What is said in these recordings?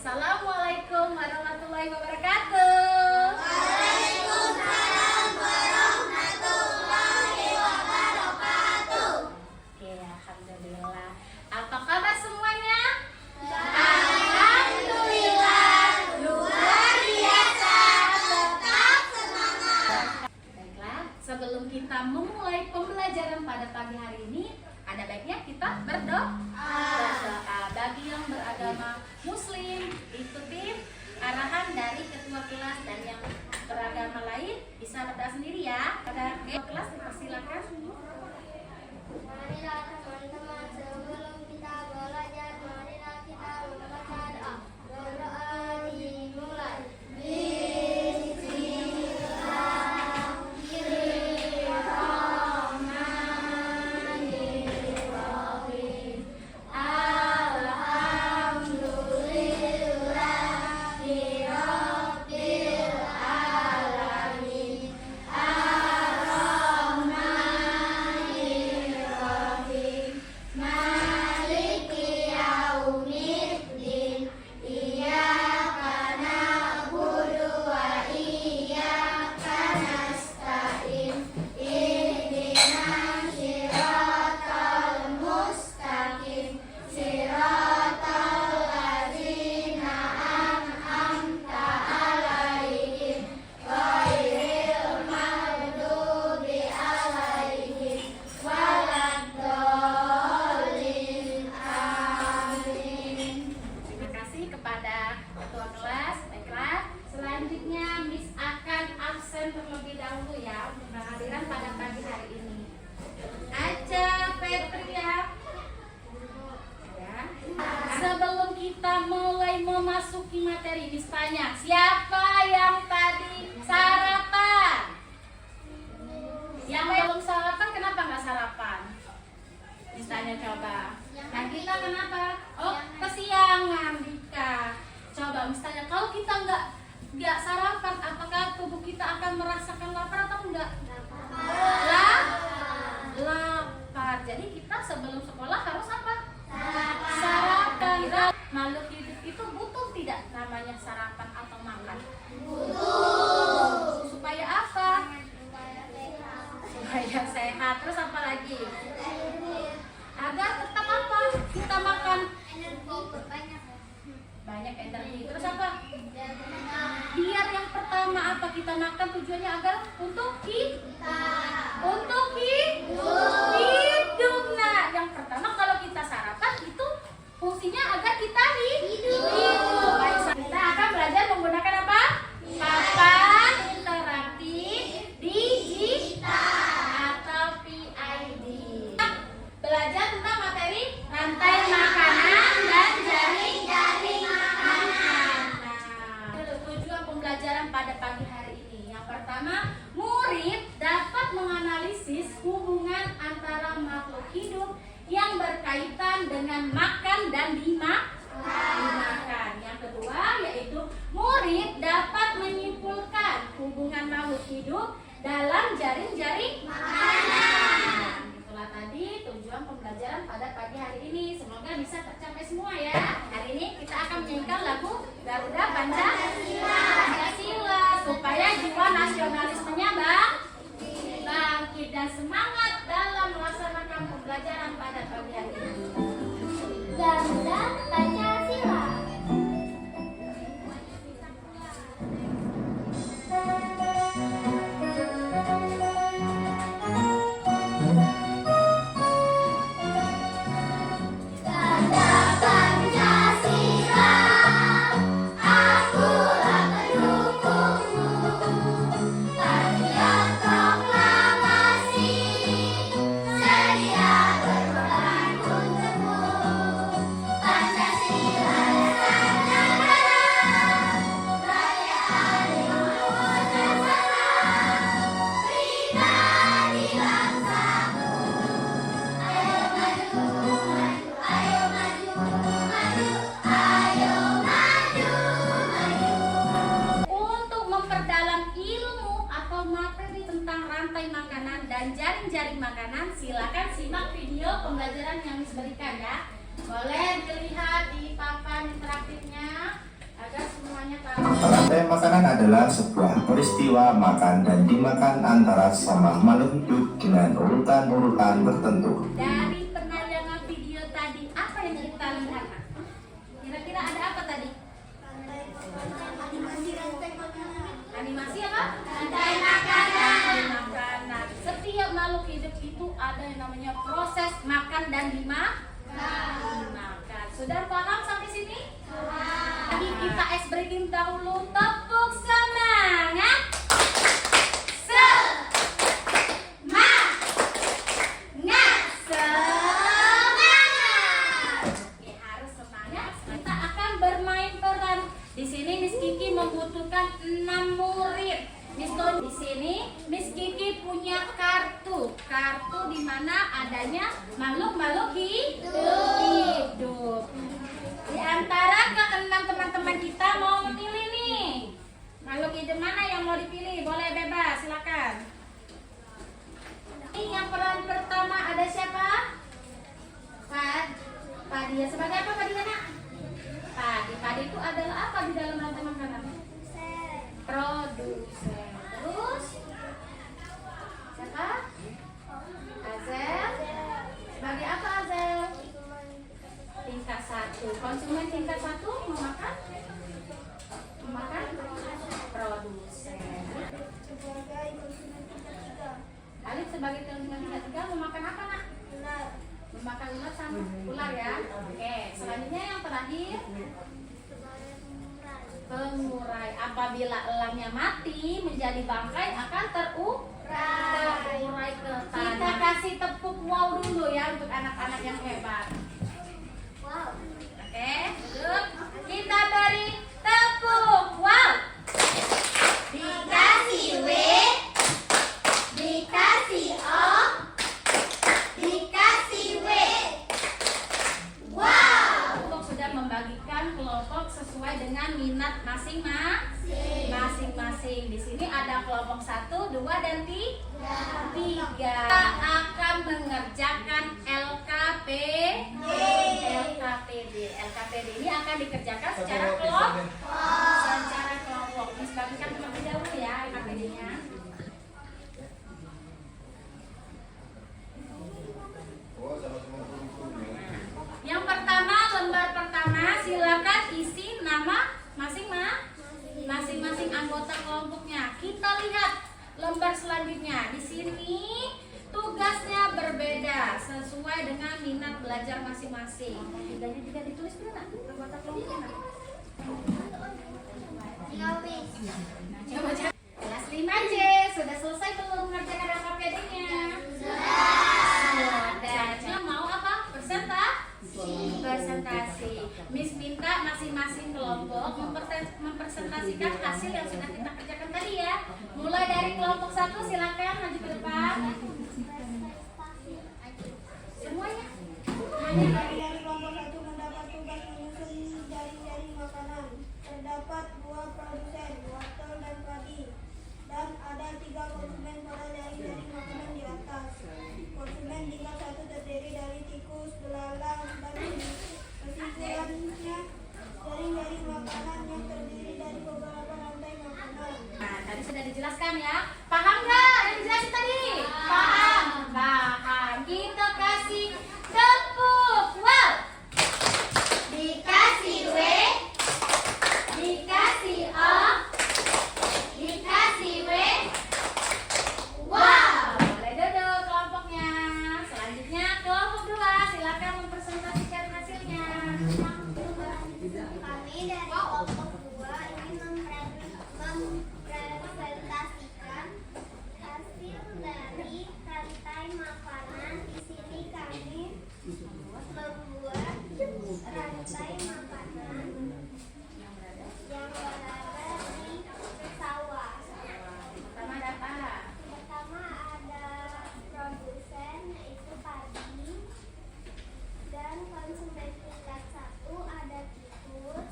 Assalamualaikum warahmatullahi wabarakatuh. Waalaikumsalam warahmatullahi wabarakatuh. Oke, alhamdulillah. Apa kabar semuanya? Alhamdulillah, luar biasa, tetap semangat. Baiklah, sebelum kita memulai pembelajaran pada pagi hari ini, ada baiknya kita berdoa. Bagi yang beragama Muslim, ikuti arahan dari ketua kelas, dan yang beragama lain bisa berdoa sendiri ya. Pada ketua kelas dipersilakan. Marilah teman-teman, sebelum kita belajar, marilah kita membaca doa. Berdoa dimulai. Terlebih dahulu ya untuk kehadiran pada pagi hari ini. Aja Petri ya. Sebelum kita mulai memasuki materi, Miss tanya, siapa yang tadi sarapan? Yang belum sarapan kenapa nggak sarapan? Miss tanya coba. Nah kita kenapa? Oh kesiangan Dika. Coba Miss tanya, kalau kita nggak sarapan, apakah tubuh kita akan merasakan lapar atau enggak? Lapar. Jadi kita sebelum sekolah harus apa? Sarapan. Makhluk hidup itu butuh tidak namanya sarapan atau makan? Butuh. Supaya apa? Supaya sehat. Terus apa lagi? Agar tetap apa? Kita makan banyak energi. Terus apa? Biar yang pertama apa kita makan tujuannya agar untuk hidup. Nah, yang pertama kalau kita sarapan itu fungsinya agar kita hidup. Baik, kita akan belajar menggunakan apa? Papan interaktif digital atau PID. Belajar tentang materi rantai makanan dan jaring-jaring makanan. Nah, tujuan pembelajaran pada pagi hari ini. Yang pertama, murid dapat menganalisis hubungan antara makhluk hidup yang berkaitan dengan makan dan dimakan. Yang kedua, yaitu murid dapat menyimpulkan hubungan makhluk hidup dalam jaring-jaring makanan. Itulah tadi tujuan pembelajaran pada pagi hari ini. Semoga bisa tercapai semua ya. Hari ini kita akan menyanyikan lagu Garuda Pancasila supaya jiwa nasionalismenya bangkit dan semangat dalam melaksanakan pembelajaran pada pagi hari ini. Garuda Pancasila. dan jaring-jaring makanan, silakan simak video pembelajaran yang Miss berikan ya. Boleh dilihat di papan interaktifnya. Rantai makanan adalah sebuah peristiwa makan dan dimakan antara sama makhluk hidup dengan urutan-urutan tertentu. Dari penayangan video tadi, apa yang kita lihat? Kira-kira ada apa tadi? Animasi apa? Rantai makanan. Makanan. Setiap makhluk hidup itu ada yang namanya proses makan dan dimakan. Sudah paham sampai sini? Tadi kita ice breaking dahulu. Tepuk semangat. Oke, harus semangat. Kita akan bermain peran. Di sini Miss Kiki membutuhkan 6 murid. Miss Tony di sini, Miss Kiki punya kartu. Kartu di mana adanya makhluk-makhluk hidup. Di antara keenam teman-teman kita mau memilih nih. Makhluk hidup mana yang mau dipilih? Boleh bebas, silakan. Ini yang peran pertama ada siapa? Padi. Sebagai apa Padi anak? Padi itu adalah apa di dalam rantai makanan? Produsen. Terus siapa? Azel. Sebagai apa Azel? Tingkat 1. Konsumen tingkat 1 memakan produsen. Alif sebagai konsumen tingkat 3 memakan apa nak? Memakan ulat sama ular ya. Oke, selanjutnya yang terakhir pengurai. Apabila elangnya mati menjadi bangkai akan terurai ke tanah. Kita kasih tepuk wow dulu ya untuk anak-anak yang hebat. Oke, duduk. Kita beri tepuk wow. Dikasih W, dikasih O, dikasih W. Wow. Untuk sudah membagikan kelompok sesuai dengan minat masing-masing. Di sini ada kelompok 1, 2, dan 3. Kita akan mengerjakan LKPD ini akan dikerjakan secara kelompok. Miss bagikan terlebih dahulu ya LKPD-nya. Yang pertama, lembar pertama, silakan isi nama masing-masing anggota kelompoknya. Kita lihat lembar selanjutnya. Di sini tugasnya berbeda sesuai dengan minat belajar masing-masing. Tidaknya juga ditulis dulu nak, anggota kelompoknya. Coba kelas 5C sudah selesai belum mengerjakan LKPD-nya? Sudah. Mau apa? Presentasi. Miss minta masing-masing kelompok mempresentasikan hasil yang sudah kita kerjakan tadi ya. Mulai dari kelompok 1 silakan maju ke depan. Semuanya. Dari kelompok 1 mendapat tugas menyusun jaring-jaring makanan. Terdapat 2 produsen, wortel dan padi. Dan ada 3 konsumen pada jaring-jaring makanan di atas. Konsumen tingkat 1 terdiri dari tikus, belalang, dan kesimpulannya jaring-jaring makanan yang terdiri dari beberapa rantai makanan. Nah, tadi sudah dijelaskan ya. Paham nggak yang dijelasin tadi? Paham. Kita kasih tepuk wow. Dikasih W, dikasih O, dikasih W. Wow. Boleh duduk kelompoknya. Selanjutnya kelompok 2 silakan mempresentasikan hasilnya. Kami dari kelompok 2 ingin mempresentasikan hasil dari rantai makanan. Di sini kami membuat rantai makanan yang berada di sawah. Pertama ada apa? Pertama ada produsen yaitu padi, dan konsumen tingkat 1 ada tikus,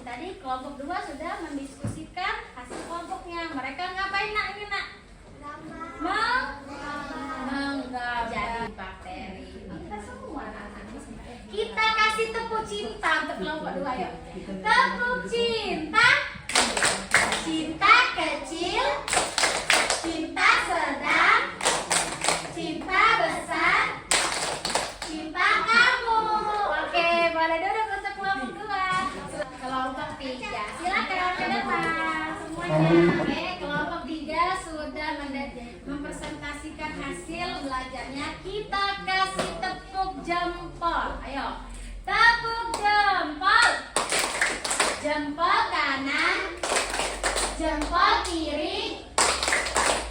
tadi kelompok 2 sudah mendiskusikan hasil kelompoknya. Mereka ngapain nak ini nak? Menggambar jadi bakteri. Kita semua anak-anak. Kita kasih tepuk cinta untuk kelompok 2 ya. Tepuk cinta. Cinta kecil, cinta sedang, cinta besar, cinta kamu. Oke, boleh duduk untuk kelompok 2. Kelompok 3, silakan ke depan semuanya. Oke, kelompok 3 sudah mempresentasikan hasil belajarnya. Kita kasih tepuk jempol. Ayo, tepuk jempol. Jempol kanan, jempol kiri,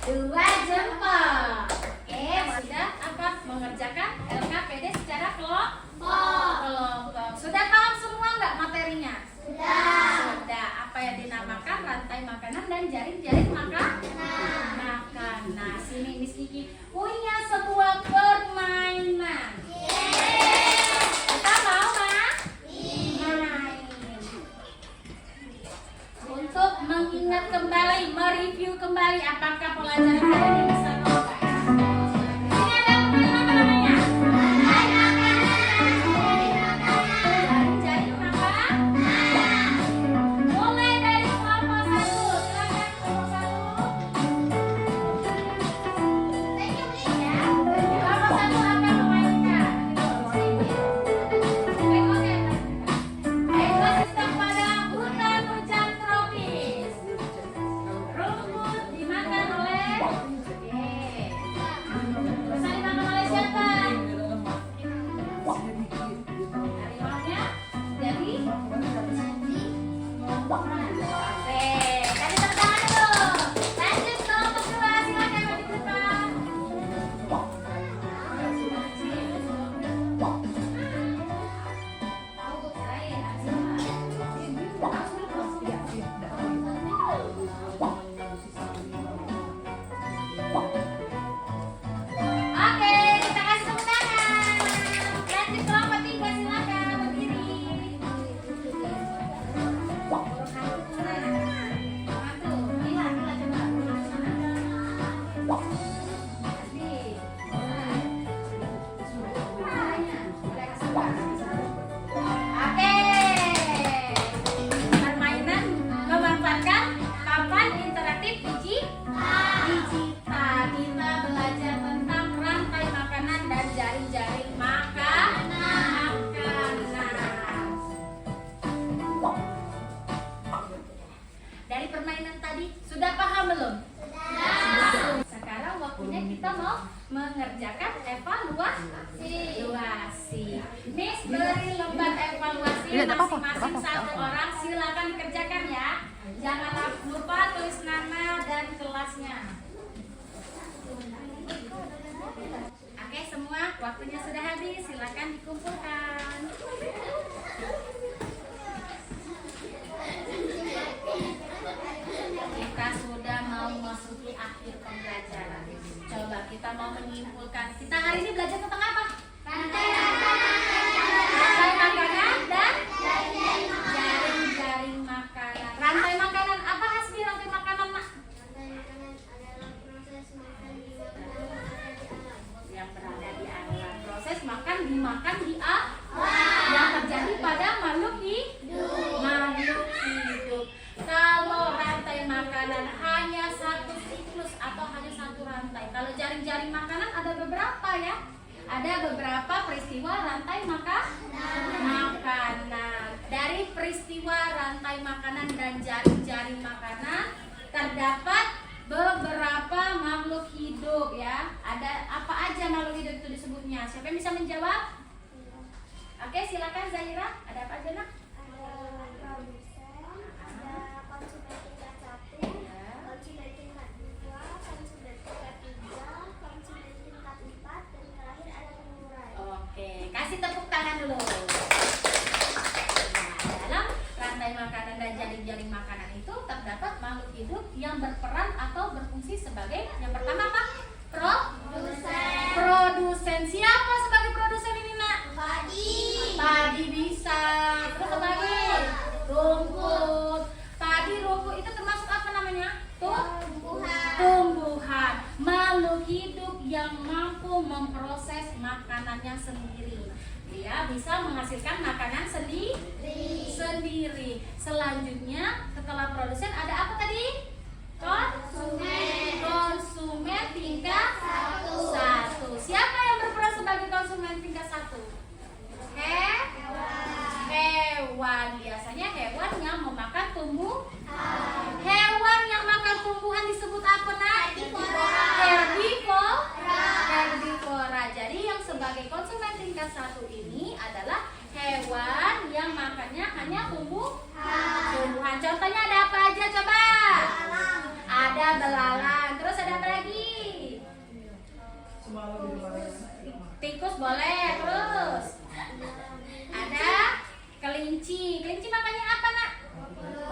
2 jempol. Oke, sudah apa? Mengerjakan LKPD secara kelompok. Sudah paham semua nggak materinya? Sudah. Apa yang dinamakan rantai makanan dan jaring-jaring makanan. Nah, sini Miss Kiki punya sebuah permainan. Kita mau main. Untuk mengingat kembali, mereview kembali apakah pelajaran hari ini bisa atau enggak ya. Ini ada permainan apa namanya? Jaring-jaring makanan. Mulai dari kelompok 1. Silakan kelompok 1. Kelompok 1 akan memainkan ekosistem pada hutan hujan tropis. Rumput dimakan oleh bisa dimakan oleh siapa? Harimaunya jadi oke, kasih tepuk tangan dulu. Lanjut kelompok 2, silakan maju ke depan. Oke, kita kasih tepuk tangan. Lanjut kelompok 3, silakan berdiri. Oke, permainan memanfaatkan papan interaktif digital. Kita belajar tentang rantai makanan dan jaring-jaring makanan. Dari permainan tadi sudah paham belum? Sudah. Sekarang waktunya kita mau mengerjakan evaluasi. Miss beri lembar evaluasi masing-masing 1 orang. Silakan dikerjakan ya. Jangan lupa tulis nama dan kelasnya. Oke, semua waktunya sudah habis. Silakan dikumpulkan. Kita sudah mau memasuki akhir pembelajaran. Coba kita mau menyimpulkan. Kita hari ini belajar tentang apa? Rantai makanan dan jaring-jaring makanan. Rantai makanan apa Hasbi? Rantai makanan Mak? Yang berada di alam. Proses makan dimakan di alam. Yang terjadi pada makhluk hidup. Kalau rantai makanan hanya satu siklus atau hanya satu rantai. Kalau jaring-jaring makanan ada beberapa ya. Ada beberapa peristiwa rantai makanan. Dari peristiwa rantai makanan dan jaring-jaring makanan terdapat beberapa makhluk hidup ya. Ada apa aja makhluk hidup itu disebutnya? Siapa yang bisa menjawab? Oke, silakan Zahira. Ada apa aja nak? Oke, kasih tepuk tangan dulu. Dalam rantai makanan dan jaring-jaring makanan itu terdapat makhluk hidup yang berperan atau berfungsi sebagai yang pertama apa? Produsen. Siapa sebagai produsen ini nak? Padi bisa. Terus sebagai rumput. memproses makanannya sendiri. Dia bisa menghasilkan makanan sendiri. Selanjutnya setelah produsen ada apa tadi? Konsumen tingkat 1. Siapa yang berperan sebagai konsumen tingkat 1? Hewan. Biasanya hewan yang memakan tumbuhan. Hewan yang makan tumbuhan disebut apa, Nak? Herbivora. Jadi yang sebagai konsumen tingkat 1 ini adalah hewan yang makannya hanya tumbuhan. Contohnya ada apa aja coba? Ada belalang. Terus ada apa lagi? Tikus boleh. Terus ada kelinci. Kelinci makannya apa, Nak?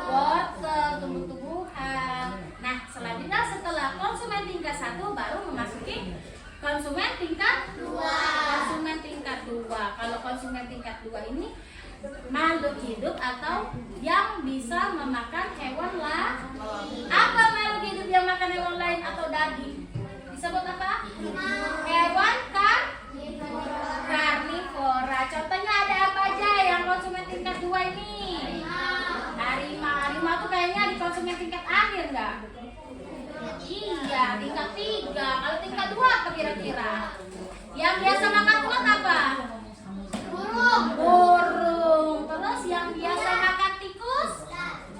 Wortel, tumbuh-tumbuhan. Nah, selanjutnya setelah konsumen tingkat 1 baru memasuki konsumen tingkat 2. Kalau konsumen tingkat 2 ini makhluk hidup atau yang bisa memakan hewan lain. Apa makhluk hidup yang makan hewan lain atau daging? Disebut apa? Hewan karnivora. Contohnya ada apa aja yang konsumen tingkat 2 ini? Harimau tuh kayaknya di konsumen tingkat akhir enggak? Iya, tingkat 3. Kalau tingkat 2 apa kira-kira? Yang biasa makan ulat apa? Burung. Terus yang biasa makan tikus?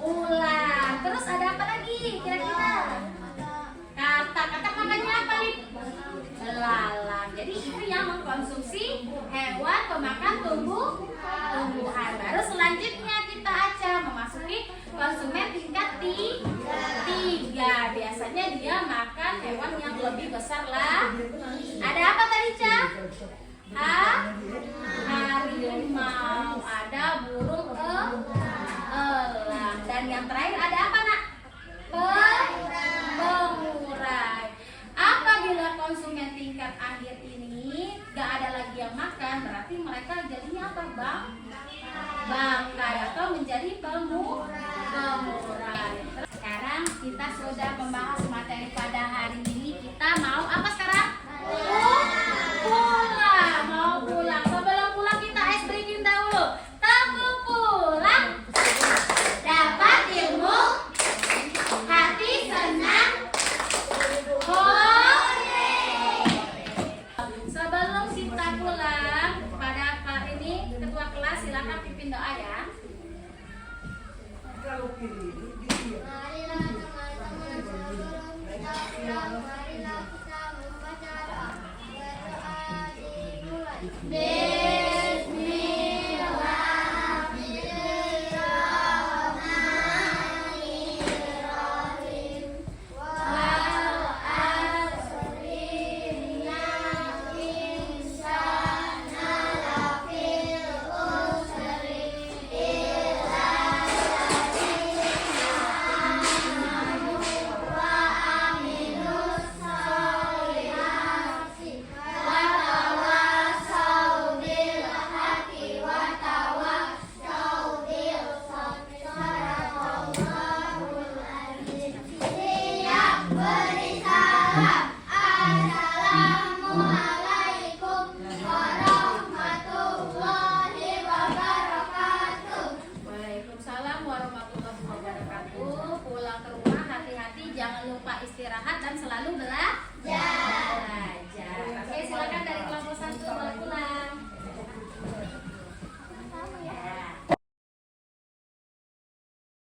Ular. Terus ada apa lagi kira-kira? Katak makannya apa, Lip? Belalang. Jadi itu yang mengkonsumsi hewan pemakan tumbuhan. Baru selanjutnya kita aja memasuki konsumen tingkat 3. Biasanya dia makan hewan yang lebih besar lah. Ada apa tadi, Ca? Harimau. Ada burung elang. Dan yang terakhir ada apa, Nak? Pengurai. Apabila konsumen tingkat akhir ini gak ada lagi yang makan, berarti mereka jadinya apa, Bang? Bangkai atau menjadi pengurai. Sekarang kita sudah membahas materi pada hari ini. Kita mau apa sekarang? Pulang. Sebelum pulang kita ice breaking dahulu. Tepuk pulang. Dapat ilmu. Hati senang. Sebelum kita pulang pada hari ini, ketua kelas silakan pimpin doa ya. Marilah kita membaca doa. Berdoa dimulai. Waalaikumsalam warahmatullahi wabarakatuh. Pulang ke rumah hati-hati, jangan lupa istirahat dan selalu belajar.